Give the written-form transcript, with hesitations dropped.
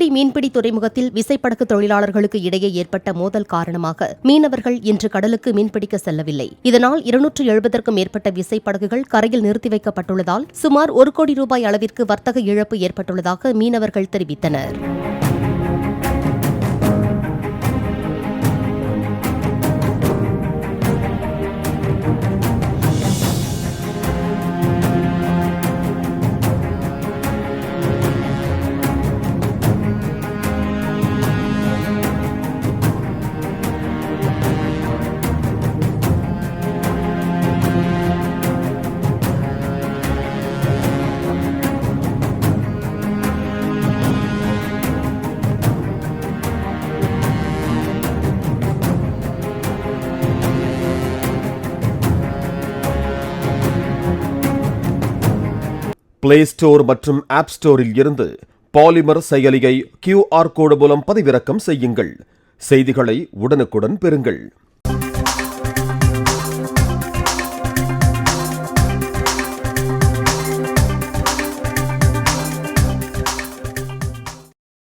தூத்துக்குடி மீன்பிடி துறைமுகத்தில் விசைப்படகு தொழிலாளர்களுக்கு இடையே ஏற்பட்ட மோதல் காரணமாக மீனவர்கள் இன்று கடலுக்கு மீன்பிடிக்க செல்லவில்லை. இதனால் 270க்கும் மேற்பட்ட விசைப்படகுகள் கரையில் நிறுத்தி வைக்கப்பட்டுள்ளதால் சுமார் 1 கோடி ரூபாய் அளவிற்கு வர்த்தக இழப்பு ஏற்பட்டுள்ளதாக மீனவர்கள் தெரிவித்தனர். பிளே ஸ்டோர் மற்றும் ஆப் ஸ்டோரில் இருந்து பாலிமர் செயலியை QR கோடு மூலம் பதிவிறக்கம் செய்யுங்கள். செய்திகளை உடனுக்குடன் பெறுங்கள்.